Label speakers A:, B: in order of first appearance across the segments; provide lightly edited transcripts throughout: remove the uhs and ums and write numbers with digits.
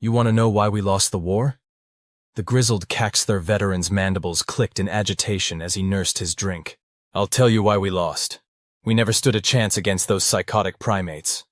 A: You want to know why we lost the war? The grizzled Caxthur veteran's mandibles clicked in agitation as he nursed his drink. I'll tell you why we lost. We never stood a chance against those psychotic primates.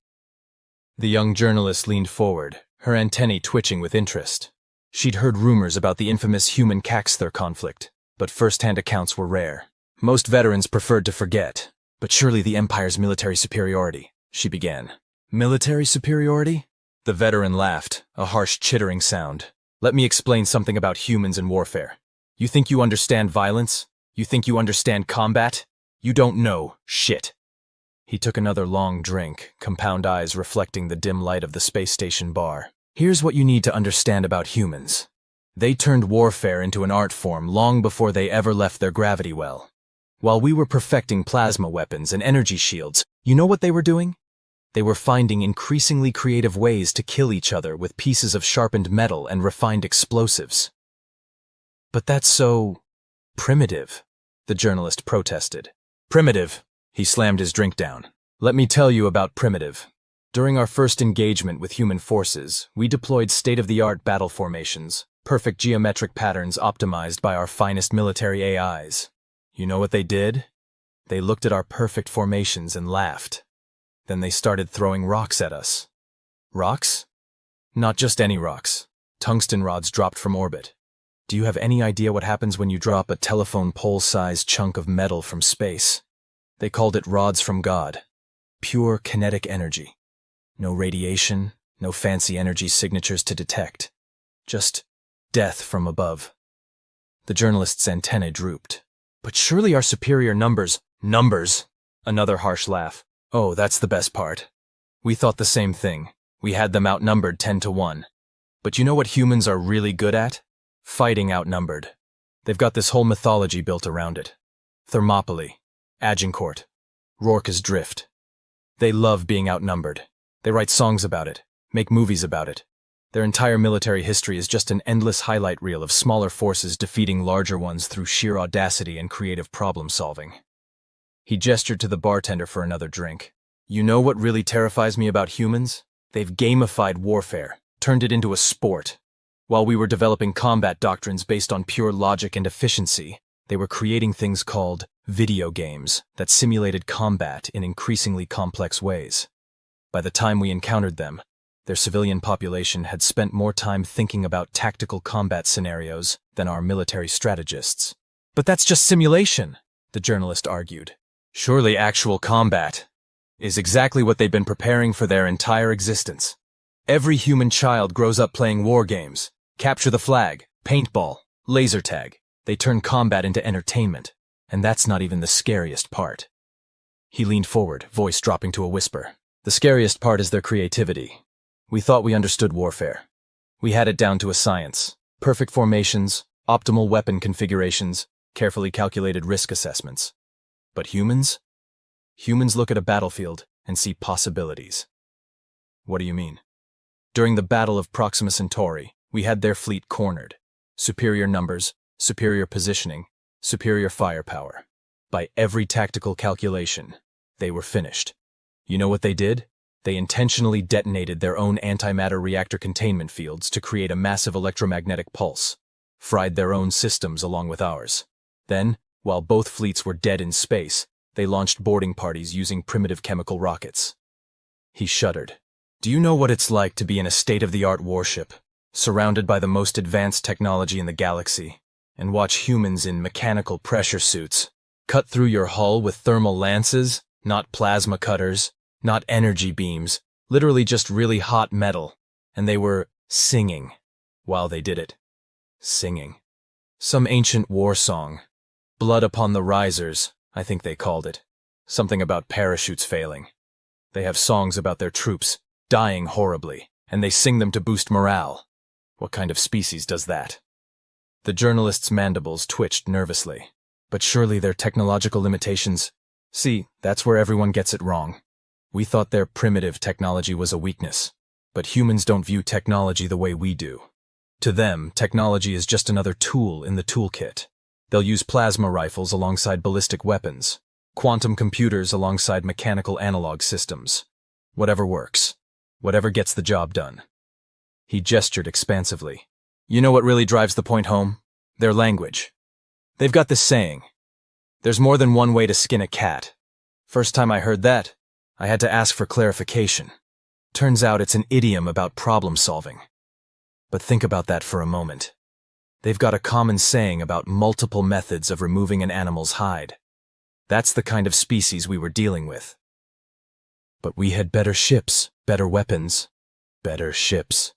A: The young journalist leaned forward, her antennae twitching with interest. She'd heard rumors about the infamous human-Caxthur conflict, but first-hand accounts were rare. Most veterans preferred to forget, but surely the Empire's military superiority, she began. Military superiority? The veteran laughed, a harsh chittering sound. Let me explain something about humans and warfare. You think you understand violence? You think you understand combat? You don't know shit. He took another long drink, compound eyes reflecting the dim light of the space station bar. Here's what you need to understand about humans. They turned warfare into an art form long before they ever left their gravity well. While we were perfecting plasma weapons and energy shields, you know what they were doing? They were finding increasingly creative ways to kill each other with pieces of sharpened metal and refined explosives. But that's so primitive, the journalist protested. Primitive. He slammed his drink down. Let me tell you about primitive. During our first engagement with human forces, we deployed state-of-the-art battle formations, perfect geometric patterns optimized by our finest military AIs. You know what they did? They looked at our perfect formations and laughed. Then they started throwing rocks at us. Rocks? Not just any rocks. Tungsten rods dropped from orbit. Do you have any idea what happens when you drop a telephone pole-sized chunk of metal from space? They called it rods from God. Pure kinetic energy. No radiation, no fancy energy signatures to detect. Just death from above. The journalist's antennae drooped. But surely our superior numbers... Numbers! Another harsh laugh. Oh, that's the best part. We thought the same thing. We had them outnumbered 10-1. But you know what humans are really good at? Fighting outnumbered. They've got this whole mythology built around it. Thermopylae, Agincourt, Rorke's Drift. They love being outnumbered. They write songs about it, make movies about it. Their entire military history is just an endless highlight reel of smaller forces defeating larger ones through sheer audacity and creative problem-solving. He gestured to the bartender for another drink. You know what really terrifies me about humans? They've gamified warfare, turned it into a sport. While we were developing combat doctrines based on pure logic and efficiency, they were creating things called video games that simulated combat in increasingly complex ways. By the time we encountered them, their civilian population had spent more time thinking about tactical combat scenarios than our military strategists. But that's just simulation, the journalist argued. Surely actual combat is exactly what they've been preparing for their entire existence. Every human child grows up playing war games, capture the flag, paintball, laser tag. They turn combat into entertainment, and that's not even the scariest part. He leaned forward, voice dropping to a whisper. The scariest part is their creativity. We thought we understood warfare. We had it down to a science. Perfect formations, optimal weapon configurations, carefully calculated risk assessments. But humans? Humans look at a battlefield and see possibilities. What do you mean? During the Battle of Proxima Centauri, we had their fleet cornered. Superior numbers, superior positioning, superior firepower. By every tactical calculation, they were finished. You know what they did? They intentionally detonated their own antimatter reactor containment fields to create a massive electromagnetic pulse, fried their own systems along with ours. Then, while both fleets were dead in space, they launched boarding parties using primitive chemical rockets. He shuddered. Do you know what it's like to be in a state-of-the-art warship, surrounded by the most advanced technology in the galaxy, and watch humans in mechanical pressure suits cut through your hull with thermal lances, not plasma cutters, not energy beams, literally just really hot metal, and they were singing while they did it. Singing. Some ancient war song. Blood upon the risers, I think they called it. Something about parachutes failing. They have songs about their troops dying horribly, and they sing them to boost morale. What kind of species does that? The journalist's mandibles twitched nervously. But surely their technological limitations... See, that's where everyone gets it wrong. We thought their primitive technology was a weakness, but humans don't view technology the way we do. To them, technology is just another tool in the toolkit. They'll use plasma rifles alongside ballistic weapons, quantum computers alongside mechanical analog systems. Whatever works. Whatever gets the job done. He gestured expansively. You know what really drives the point home? Their language. They've got this saying, there's more than one way to skin a cat. First time I heard that, I had to ask for clarification. Turns out it's an idiom about problem solving. But think about that for a moment. They've got a common saying about multiple methods of removing an animal's hide. That's the kind of species we were dealing with. But we had better ships, better weapons, better ships.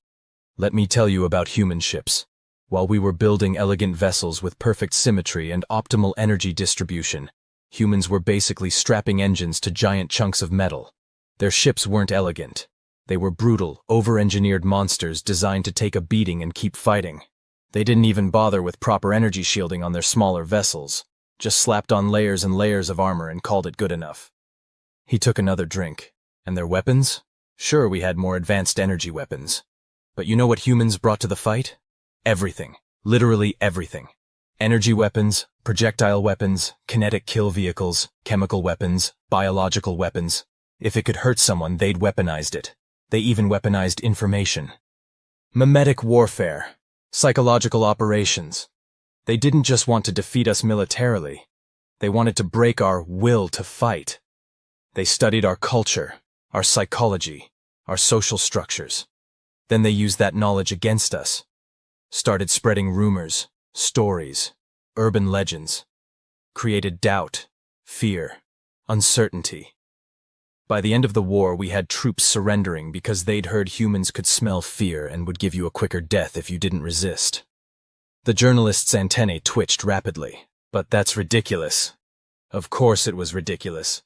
A: Let me tell you about human ships. While we were building elegant vessels with perfect symmetry and optimal energy distribution, humans were basically strapping engines to giant chunks of metal. Their ships weren't elegant. They were brutal, over-engineered monsters designed to take a beating and keep fighting. They didn't even bother with proper energy shielding on their smaller vessels, just slapped on layers and layers of armor and called it good enough. He took another drink. And their weapons? Sure, we had more advanced energy weapons. But you know what humans brought to the fight? Everything. Literally everything. Energy weapons, projectile weapons, kinetic kill vehicles, chemical weapons, biological weapons. If it could hurt someone, they'd weaponized it. They even weaponized information. Mimetic warfare. Psychological operations. They didn't just want to defeat us militarily. They wanted to break our will to fight. They studied our culture, our psychology, our social structures. Then they used that knowledge against us. Started spreading rumors, stories, urban legends. Created doubt, fear, uncertainty. By the end of the war, we had troops surrendering because they'd heard humans could smell fear and would give you a quicker death if you didn't resist. The journalist's antennae twitched rapidly. But that's ridiculous. Of course it was ridiculous.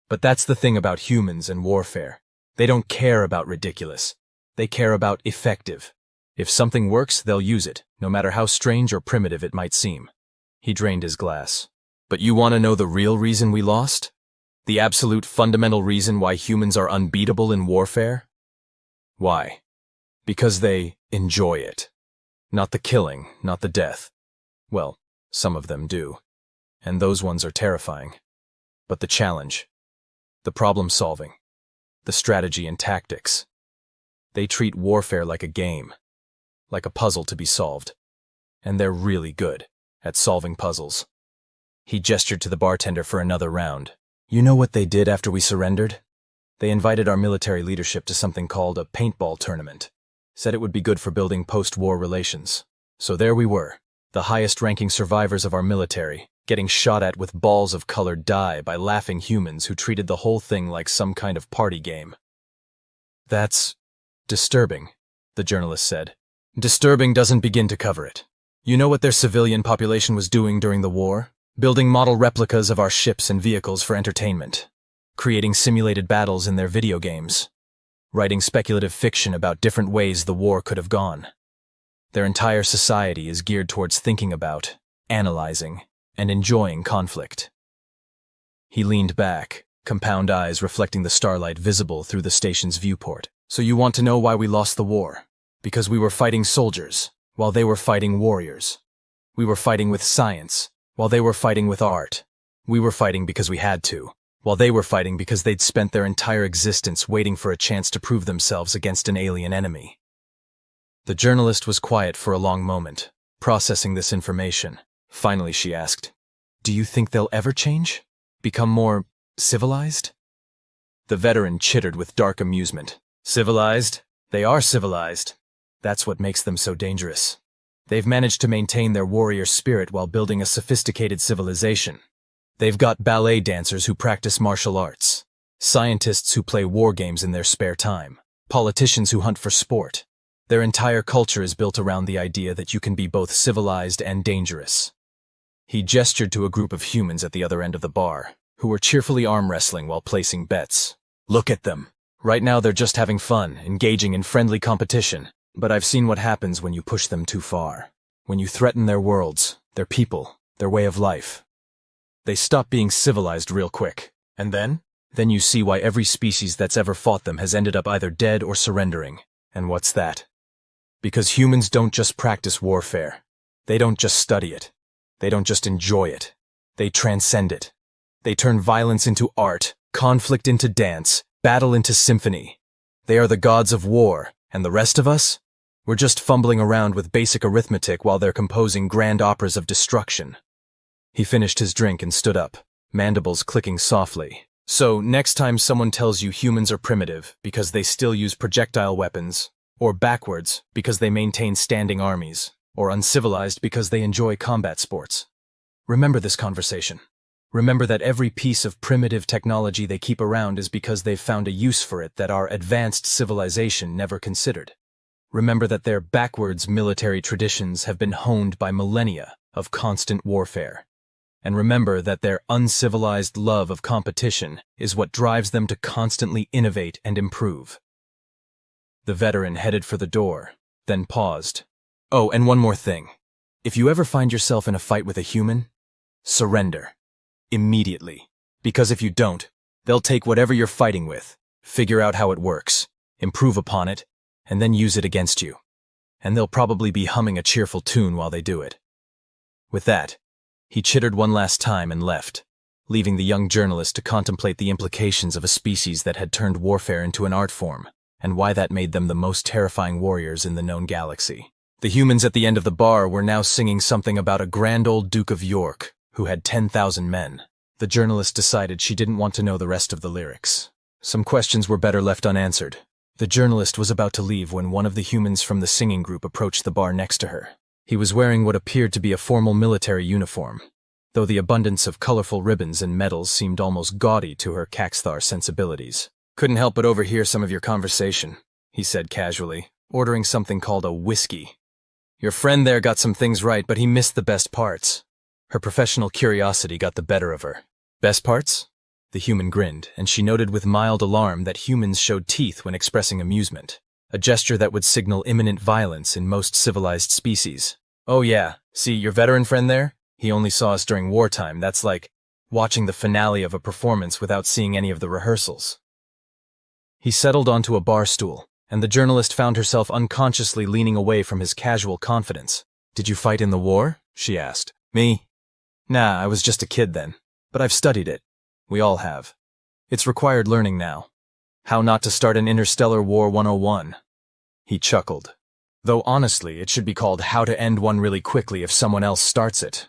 A: But that's the thing about humans and warfare. They don't care about ridiculous. They care about effective. If something works, they'll use it, no matter how strange or primitive it might seem. He drained his glass. But you want to know the real reason we lost? The absolute fundamental reason why humans are unbeatable in warfare? Why? Because they enjoy it. Not the killing, not the death. Well, some of them do. And those ones are terrifying. But the challenge, the problem solving, the strategy and tactics. They treat warfare like a game, like a puzzle to be solved. And they're really good at solving puzzles. He gestured to the bartender for another round. You know what they did after we surrendered? They invited our military leadership to something called a paintball tournament. Said it would be good for building post-war relations. So there we were, the highest-ranking survivors of our military, getting shot at with balls of colored dye by laughing humans who treated the whole thing like some kind of party game. That's disturbing, the journalist said. Disturbing doesn't begin to cover it. You know what their civilian population was doing during the war? Building model replicas of our ships and vehicles for entertainment. Creating simulated battles in their video games. Writing speculative fiction about different ways the war could have gone. Their entire society is geared towards thinking about, analyzing, and enjoying conflict. He leaned back, compound eyes reflecting the starlight visible through the station's viewport. So you want to know why we lost the war? Because we were fighting soldiers, while they were fighting warriors. We were fighting with science, while they were fighting with art. We were fighting because we had to, while they were fighting because they'd spent their entire existence waiting for a chance to prove themselves against an alien enemy. The journalist was quiet for a long moment, processing this information. Finally, she asked, "Do you think they'll ever change? Become more civilized?" The veteran chittered with dark amusement. Civilized? They are civilized. That's what makes them so dangerous. They've managed to maintain their warrior spirit while building a sophisticated civilization. They've got ballet dancers who practice martial arts, scientists who play war games in their spare time, politicians who hunt for sport. Their entire culture is built around the idea that you can be both civilized and dangerous. He gestured to a group of humans at the other end of the bar, who were cheerfully arm wrestling while placing bets. Look at them. Right now they're just having fun, engaging in friendly competition. But I've seen what happens when you push them too far. When you threaten their worlds, their people, their way of life. They stop being civilized real quick. And then? Then you see why every species that's ever fought them has ended up either dead or surrendering. And what's that? Because humans don't just practice warfare. They don't just study it. They don't just enjoy it. They transcend it. They turn violence into art, conflict into dance, battle into symphony. They are the gods of war, and the rest of us? We're just fumbling around with basic arithmetic while they're composing grand operas of destruction. He finished his drink and stood up, mandibles clicking softly. So, next time someone tells you humans are primitive because they still use projectile weapons, or backwards because they maintain standing armies, or uncivilized because they enjoy combat sports, remember this conversation. Remember that every piece of primitive technology they keep around is because they've found a use for it that our advanced civilization never considered. Remember that their backwards military traditions have been honed by millennia of constant warfare. And remember that their uncivilized love of competition is what drives them to constantly innovate and improve. The veteran headed for the door, then paused. Oh, and one more thing. If you ever find yourself in a fight with a human, surrender. Immediately. Because if you don't, they'll take whatever you're fighting with, figure out how it works, improve upon it, and then use it against you. And they'll probably be humming a cheerful tune while they do it. With that, he chittered one last time and left, leaving the young journalist to contemplate the implications of a species that had turned warfare into an art form, and why that made them the most terrifying warriors in the known galaxy. The humans at the end of the bar were now singing something about a grand old Duke of York who had 10,000 men. The journalist decided she didn't want to know the rest of the lyrics. Some questions were better left unanswered. The journalist was about to leave when one of the humans from the singing group approached the bar next to her. He was wearing what appeared to be a formal military uniform, though the abundance of colorful ribbons and medals seemed almost gaudy to her Caxthar sensibilities. "Couldn't help but overhear some of your conversation," he said casually, ordering something called a whiskey. "Your friend there got some things right, but he missed the best parts." Her professional curiosity got the better of her. "Best parts?" The human grinned, and she noted with mild alarm that humans showed teeth when expressing amusement, a gesture that would signal imminent violence in most civilized species. "Oh yeah, see, your veteran friend there? He only saw us during wartime. That's like watching the finale of a performance without seeing any of the rehearsals." He settled onto a bar stool, and the journalist found herself unconsciously leaning away from his casual confidence. "Did you fight in the war?" she asked. "Me? Nah, I was just a kid then. But I've studied it. We all have. It's required learning now. How not to start an interstellar war 101. He chuckled. Though honestly, it should be called How to End One Really Quickly if someone else starts it.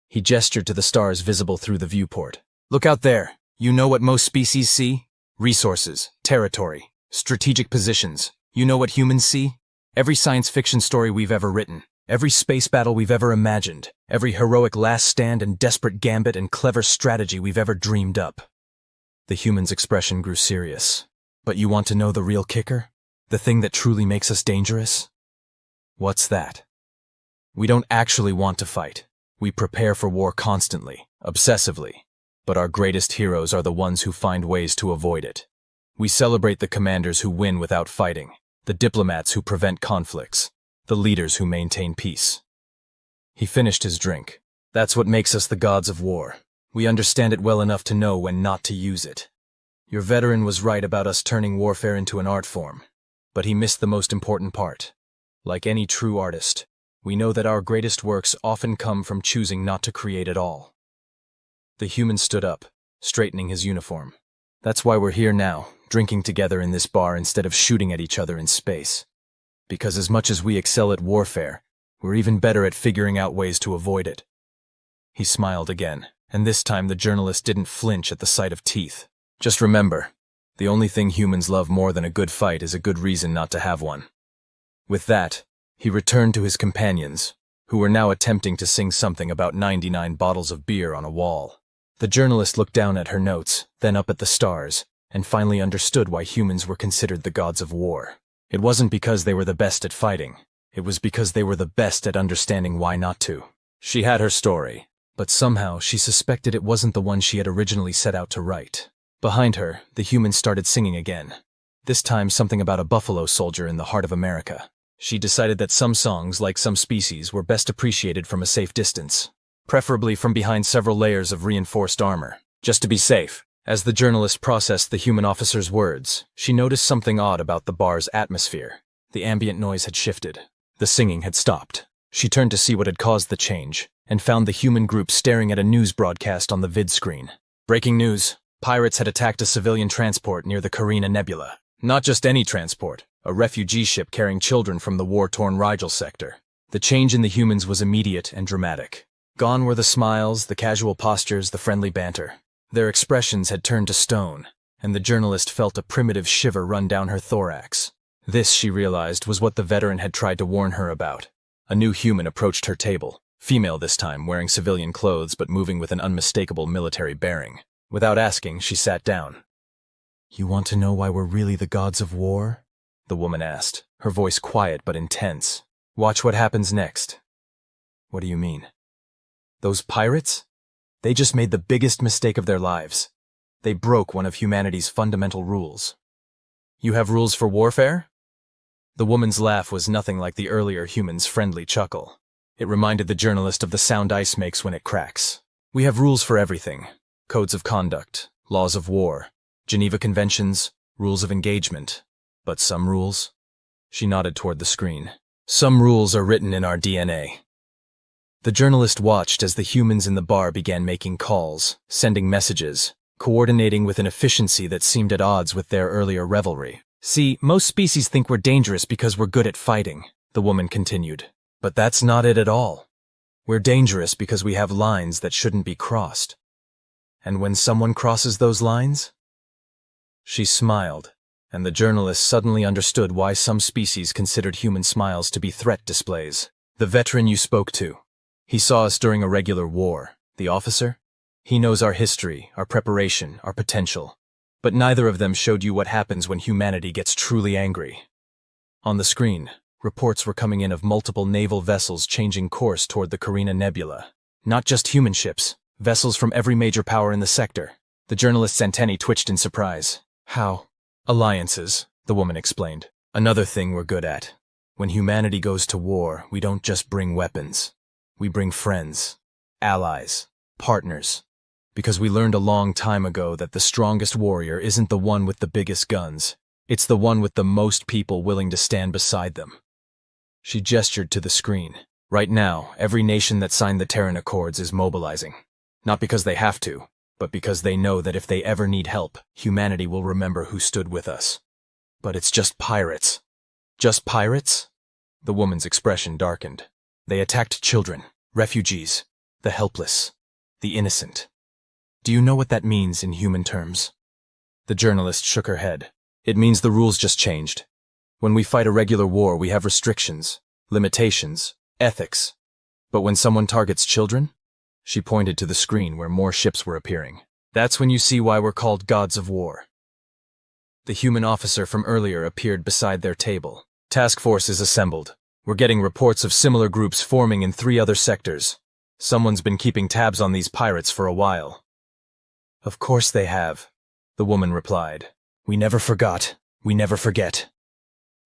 A: He gestured to the stars visible through the viewport. "Look out there. You know what most species see? Resources, territory, strategic positions. You know what humans see? Every science fiction story we've ever written. Every space battle we've ever imagined, every heroic last stand and desperate gambit and clever strategy we've ever dreamed up." The human's expression grew serious. "But you want to know the real kicker? The thing that truly makes us dangerous?" "What's that?" "We don't actually want to fight. We prepare for war constantly, obsessively. But our greatest heroes are the ones who find ways to avoid it. We celebrate the commanders who win without fighting, the diplomats who prevent conflicts, the leaders who maintain peace." He finished his drink. "That's what makes us the gods of war. We understand it well enough to know when not to use it. Your veteran was right about us turning warfare into an art form, but he missed the most important part. Like any true artist, we know that our greatest works often come from choosing not to create at all." The human stood up, straightening his uniform. "That's why we're here now, drinking together in this bar instead of shooting at each other in space. Because as much as we excel at warfare, we're even better at figuring out ways to avoid it." He smiled again, and this time the journalist didn't flinch at the sight of teeth. "Just remember, the only thing humans love more than a good fight is a good reason not to have one." With that, he returned to his companions, who were now attempting to sing something about 99 bottles of beer on a wall. The journalist looked down at her notes, then up at the stars, and finally understood why humans were considered the gods of war. It wasn't because they were the best at fighting. It was because they were the best at understanding why not to. She had her story, but somehow she suspected it wasn't the one she had originally set out to write. Behind her, the humans started singing again. This time something about a buffalo soldier in the heart of America. She decided that some songs, like some species, were best appreciated from a safe distance, preferably from behind several layers of reinforced armor, just to be safe. As the journalist processed the human officer's words, she noticed something odd about the bar's atmosphere. The ambient noise had shifted. The singing had stopped. She turned to see what had caused the change, and found the human group staring at a news broadcast on the vid screen. "Breaking news. Pirates had attacked a civilian transport near the Carina Nebula. Not just any transport. a refugee ship carrying children from the war-torn Rigel sector. The change in the humans was immediate and dramatic. Gone were the smiles, the casual postures, the friendly banter. Their expressions had turned to stone, and the journalist felt a primitive shiver run down her thorax. This, she realized, was what the veteran had tried to warn her about. A new human approached her table, female this time, wearing civilian clothes but moving with an unmistakable military bearing. Without asking, she sat down. "You want to know why we're really the gods of war?" the woman asked, her voice quiet but intense. "Watch what happens next." "What do you mean?" "Those pirates? They just made the biggest mistake of their lives. They broke one of humanity's fundamental rules." "You have rules for warfare?" The woman's laugh was nothing like the earlier human's friendly chuckle. It reminded the journalist of the sound ice makes when it cracks. "We have rules for everything. Codes of conduct, laws of war, Geneva Conventions, rules of engagement. But some rules?" She nodded toward the screen. "Some rules are written in our DNA." The journalist watched as the humans in the bar began making calls, sending messages, coordinating with an efficiency that seemed at odds with their earlier revelry. "See, most species think we're dangerous because we're good at fighting," the woman continued. "But that's not it at all. We're dangerous because we have lines that shouldn't be crossed. And when someone crosses those lines..." She smiled, and the journalist suddenly understood why some species considered human smiles to be threat displays. "The veteran you spoke to. He saw us during a regular war. The officer? He knows our history, our preparation, our potential. But neither of them showed you what happens when humanity gets truly angry." On the screen, reports were coming in of multiple naval vessels changing course toward the Carina Nebula. Not just human ships, vessels from every major power in the sector. The journalist's antennae twitched in surprise. "How?" "Alliances," the woman explained. "Another thing we're good at. When humanity goes to war, we don't just bring weapons. We bring friends, allies, partners. Because we learned a long time ago that the strongest warrior isn't the one with the biggest guns. It's the one with the most people willing to stand beside them." She gestured to the screen. "Right now, every nation that signed the Terran Accords is mobilizing. Not because they have to, but because they know that if they ever need help, humanity will remember who stood with us." "But it's just pirates." "Just pirates?" The woman's expression darkened. "They attacked children, refugees, the helpless, the innocent. Do you know what that means in human terms?" The journalist shook her head. "It means the rules just changed. When we fight a regular war, we have restrictions, limitations, ethics. But when someone targets children..." She pointed to the screen where more ships were appearing. "That's when you see why we're called gods of war." The human officer from earlier appeared beside their table. "Task force is assembled. We're getting reports of similar groups forming in 3 other sectors. Someone's been keeping tabs on these pirates for a while." "Of course they have," the woman replied. "We never forgot. We never forget."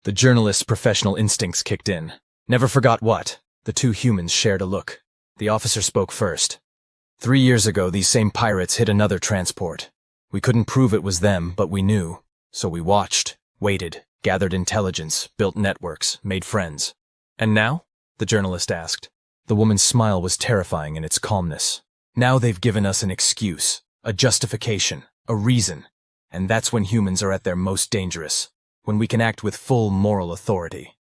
A: The journalist's professional instincts kicked in. "Never forgot what?" The two humans shared a look. The officer spoke first. 3 years ago, these same pirates hit another transport. We couldn't prove it was them, but we knew. So we watched, waited, gathered intelligence, built networks, made friends." "And now?" the journalist asked. The woman's smile was terrifying in its calmness. "Now they've given us an excuse, a justification, a reason. And that's when humans are at their most dangerous, when we can act with full moral authority."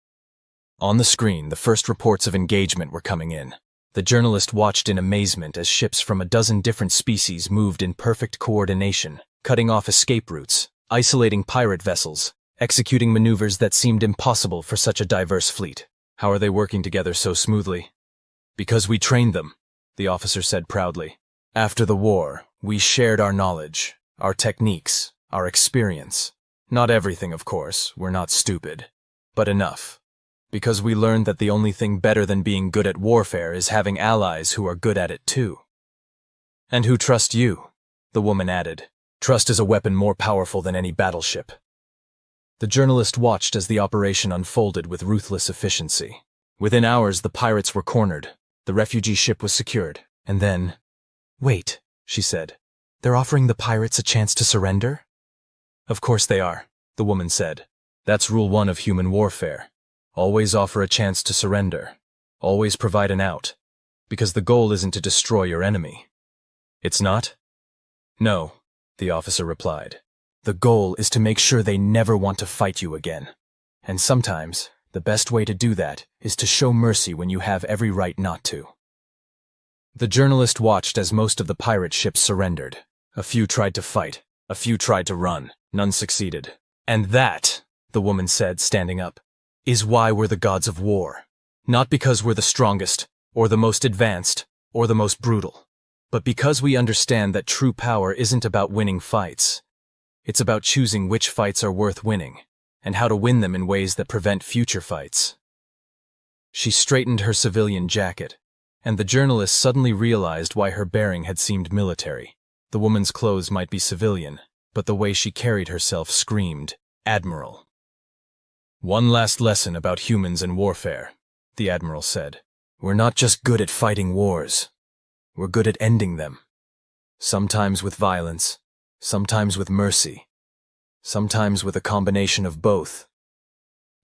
A: On the screen, the first reports of engagement were coming in. The journalist watched in amazement as ships from a dozen different species moved in perfect coordination, cutting off escape routes, isolating pirate vessels, executing maneuvers that seemed impossible for such a diverse fleet. "How are they working together so smoothly?" "Because we trained them," the officer said proudly. "After the war, we shared our knowledge, our techniques, our experience. Not everything, of course, we're not stupid, but enough. Because we learned that the only thing better than being good at warfare is having allies who are good at it too." "And who trust you," the woman added. "Trust is a weapon more powerful than any battleship." The journalist watched as the operation unfolded with ruthless efficiency. Within hours, the pirates were cornered. The refugee ship was secured. And then... "Wait," she said. "They're offering the pirates a chance to surrender?" "Of course they are," the woman said. "That's rule 1 of human warfare. Always offer a chance to surrender. Always provide an out. Because the goal isn't to destroy your enemy." "It's not?" "No," the officer replied. "The goal is to make sure they never want to fight you again. And sometimes, the best way to do that is to show mercy when you have every right not to. The journalist watched as most of the pirate ships surrendered. A few tried to fight, a few tried to run, none succeeded. And that, the woman said, standing up, is why we're the gods of war. Not because we're the strongest, or the most advanced, or the most brutal, but because we understand that true power isn't about winning fights. It's about choosing which fights are worth winning, and how to win them in ways that prevent future fights. She straightened her civilian jacket, and the journalist suddenly realized why her bearing had seemed military. The woman's clothes might be civilian, but the way she carried herself screamed, "Admiral." "One last lesson about humans and warfare," the Admiral said. "We're not just good at fighting wars. We're good at ending them. Sometimes with violence, sometimes with mercy, sometimes with a combination of both.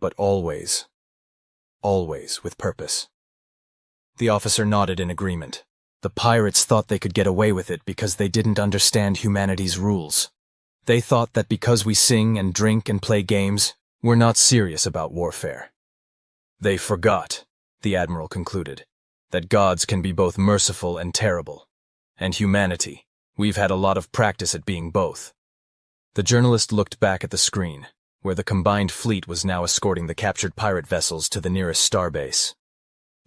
A: But always, always with purpose." The officer nodded in agreement. The pirates thought they could get away with it because they didn't understand humanity's rules. They thought that because we sing and drink and play games, we're not serious about warfare. They forgot, the Admiral concluded, that gods can be both merciful and terrible. And humanity, we've had a lot of practice at being both. The journalist looked back at the screen, where the combined fleet was now escorting the captured pirate vessels to the nearest starbase.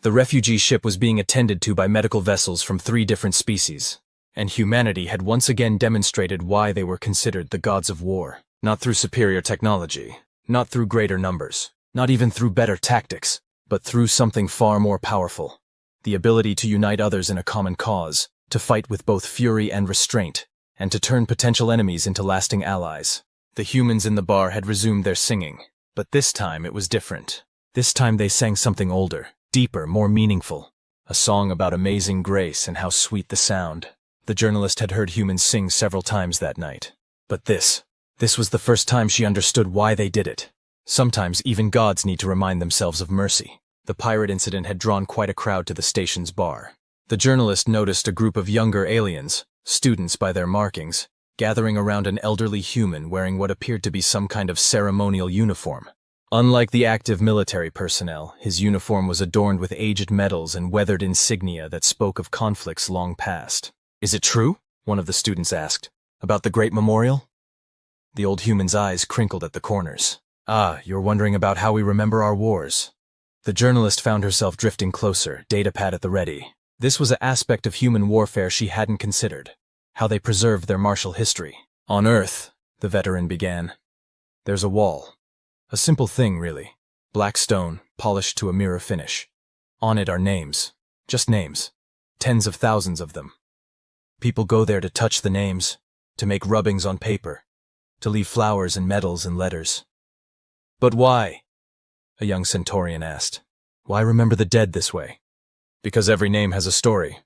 A: The refugee ship was being attended to by medical vessels from 3 different species, and humanity had once again demonstrated why they were considered the gods of war. Not through superior technology, not through greater numbers, not even through better tactics, but through something far more powerful: the ability to unite others in a common cause, to fight with both fury and restraint, and to turn potential enemies into lasting allies. The humans in the bar had resumed their singing, but this time it was different. This time they sang something older, deeper, more meaningful. A song about amazing grace and how sweet the sound. The journalist had heard humans sing several times that night. But this was the first time she understood why they did it. Sometimes even gods need to remind themselves of mercy. The pirate incident had drawn quite a crowd to the station's bar. The journalist noticed a group of younger aliens, students by their markings, gathering around an elderly human wearing what appeared to be some kind of ceremonial uniform. Unlike the active military personnel, his uniform was adorned with aged medals and weathered insignia that spoke of conflicts long past. "Is it true?" one of the students asked. "About the Great Memorial?" The old human's eyes crinkled at the corners. "Ah, you're wondering about how we remember our wars." The journalist found herself drifting closer, datapad at the ready. This was an aspect of human warfare she hadn't considered: how they preserved their martial history. "On Earth," the veteran began, "there's a wall. A simple thing, really. Black stone, polished to a mirror finish. On it are names. Just names. Tens of thousands of them. People go there to touch the names, to make rubbings on paper, to leave flowers and medals and letters." "But why?" a young Centaurian asked. "Why remember the dead this way?" "Because every name has a story,"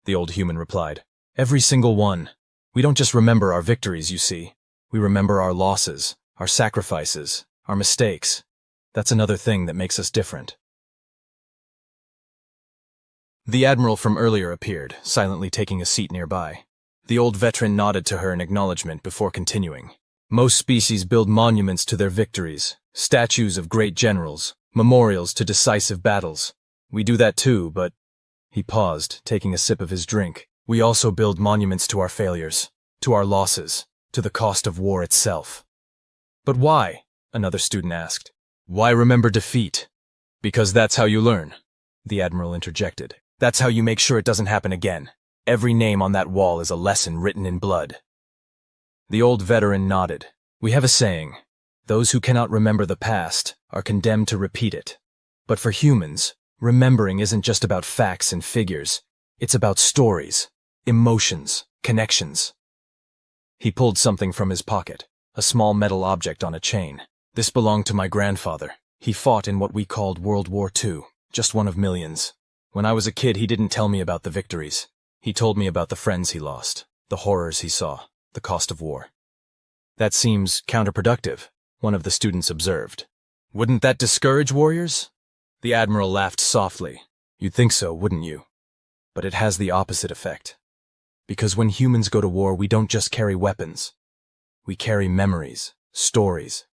A: the old human replied. "Every single one. We don't just remember our victories, you see. We remember our losses, our sacrifices, our mistakes. That's another thing that makes us different." The Admiral from earlier appeared, silently taking a seat nearby. The old veteran nodded to her in acknowledgement before continuing. "Most species build monuments to their victories, statues of great generals, memorials to decisive battles. We do that too, but—" He paused, taking a sip of his drink. "We also build monuments to our failures, to our losses, to the cost of war itself." "But why?" another student asked. "Why remember defeat?" "Because that's how you learn," the Admiral interjected. "That's how you make sure it doesn't happen again. Every name on that wall is a lesson written in blood." The old veteran nodded. "We have a saying: those who cannot remember the past are condemned to repeat it. But for humans, remembering isn't just about facts and figures. It's about stories, emotions, connections." He pulled something from his pocket, a small metal object on a chain. "This belonged to my grandfather. He fought in what we called World War II, just one of millions. When I was a kid, he didn't tell me about the victories. He told me about the friends he lost, the horrors he saw, the cost of war." "That seems counterproductive," one of the students observed. "Wouldn't that discourage warriors?" The Admiral laughed softly. "You'd think so, wouldn't you? But it has the opposite effect. Because when humans go to war, we don't just carry weapons. We carry memories, stories,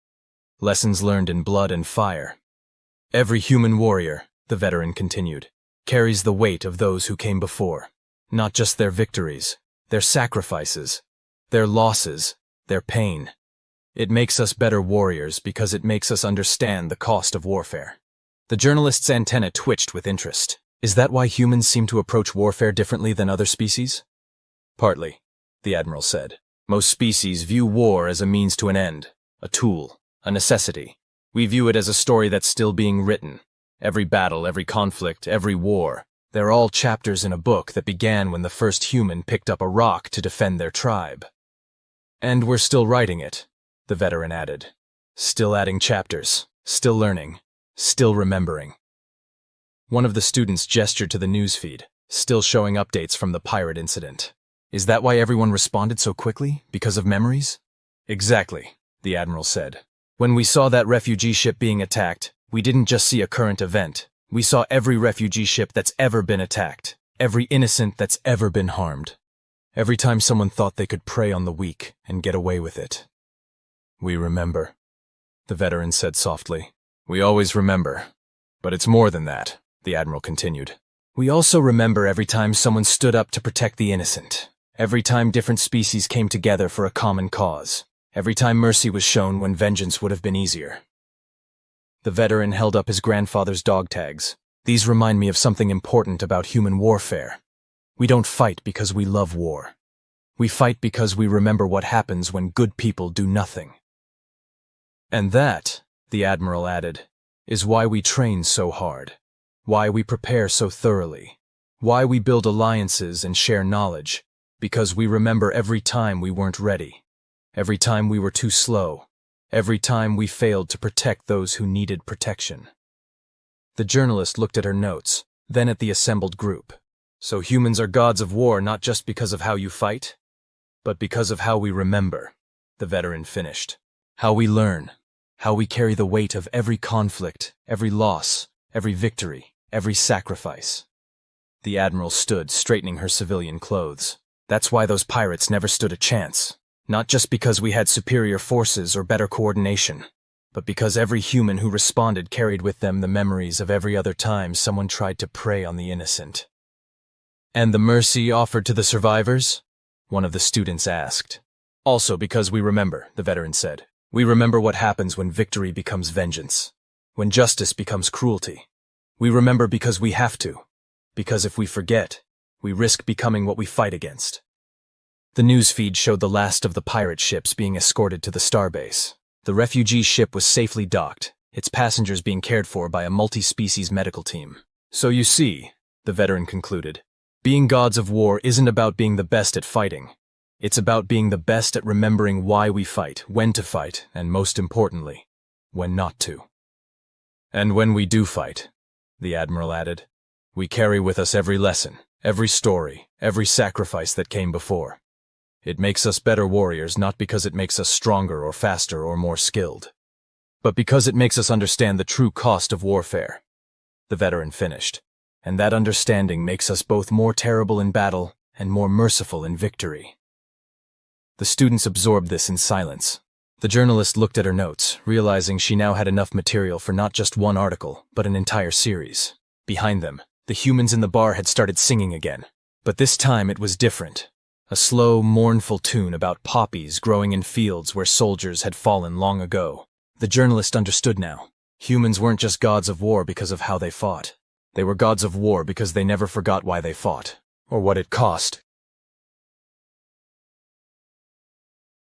A: Lessons learned in blood and fire. Every human warrior, the veteran continued, carries the weight of those who came before. Not just their victories, their sacrifices, their losses, their pain. It makes us better warriors because it makes us understand the cost of warfare. The journalist's antenna twitched with interest. Is that why humans seem to approach warfare differently than other species? Partly, the Admiral said. Most species view war as a means to an end, a tool, a necessity. We view it as a story that's still being written. Every battle, every conflict, every war, they're all chapters in a book that began when the first human picked up a rock to defend their tribe. And we're still writing it, the veteran added. Still adding chapters, still learning, still remembering. One of the students gestured to the newsfeed, still showing updates from the pirate incident. Is that why everyone responded so quickly? Because of memories? Exactly, the Admiral said. When we saw that refugee ship being attacked, we didn't just see a current event. We saw every refugee ship that's ever been attacked, every innocent that's ever been harmed. Every time someone thought they could prey on the weak and get away with it. We remember, the veteran said softly. We always remember. But it's more than that, the Admiral continued. We also remember every time someone stood up to protect the innocent. Every time different species came together for a common cause. Every time mercy was shown when vengeance would have been easier. The veteran held up his grandfather's dog tags. These remind me of something important about human warfare. We don't fight because we love war. We fight because we remember what happens when good people do nothing. And that, the Admiral added, is why we train so hard. Why we prepare so thoroughly. Why we build alliances and share knowledge. Because we remember every time we weren't ready. Every time we were too slow. Every time we failed to protect those who needed protection. The journalist looked at her notes, then at the assembled group. So humans are gods of war not just because of how you fight, but because of how we remember, the veteran finished. How we learn. How we carry the weight of every conflict, every loss, every victory, every sacrifice. The Admiral stood, straightening her civilian clothes. That's why those pirates never stood a chance. Not just because we had superior forces or better coordination, but because every human who responded carried with them the memories of every other time someone tried to prey on the innocent. And the mercy offered to the survivors? One of the students asked. Also because we remember, the veteran said. We remember what happens when victory becomes vengeance, when justice becomes cruelty. We remember because we have to, because if we forget, we risk becoming what we fight against. The newsfeed showed the last of the pirate ships being escorted to the starbase. The refugee ship was safely docked, its passengers being cared for by a multi-species medical team. So you see, the veteran concluded, being gods of war isn't about being the best at fighting. It's about being the best at remembering why we fight, when to fight, and most importantly, when not to. And when we do fight, the Admiral added, we carry with us every lesson, every story, every sacrifice that came before. It makes us better warriors not because it makes us stronger or faster or more skilled, but because it makes us understand the true cost of warfare, the veteran finished. And that understanding makes us both more terrible in battle and more merciful in victory. The students absorbed this in silence. The journalist looked at her notes, realizing she now had enough material for not just one article, but an entire series. Behind them, the humans in the bar had started singing again. But this time it was different. A slow, mournful tune about poppies growing in fields where soldiers had fallen long ago. The journalist understood now. Humans weren't just gods of war because of how they fought. They were gods of war because they never forgot why they fought, or what it cost,